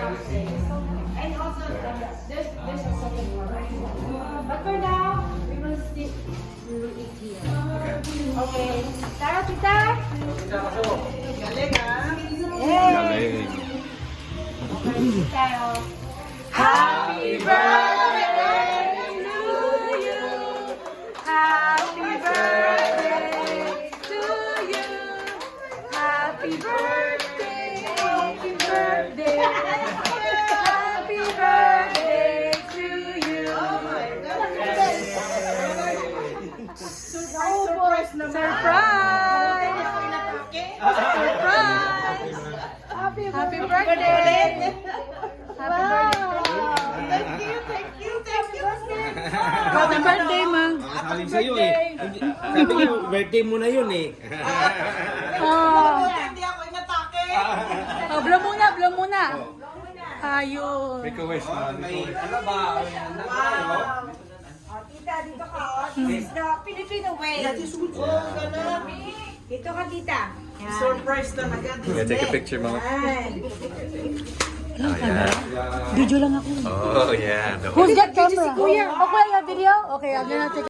And also, there's a second one. But for now, we will eat here. Okay. Tara, tita. Galing ah. Yay! Okay, tayo. Happy birthday to you. Happy birthday to you. Happy birthday. Happy birthday. Happy birthday to you. Oh my goodness. Surprise naman. Surprise! Surprise! Happy birthday ulit! Happy birthday! Thank you. Happy birthday, ma! Sabi sa'yo eh. Sabi ko, birthday mo na yun eh. Oh, Hindi ako inatake. oh blow muna! Ayun! Make a wish. May ano ba? Wow. Tita, dito ka. This is the Filipino way. Oh, ganun. Dito ka, tita. Yan. Surprise talaga. Yeah, take a picture, Mama. Yan. Oh, yeah. Video lang ako. Oh, yeah. The Who's got camera? Okay, video? Okay, I'm gonna take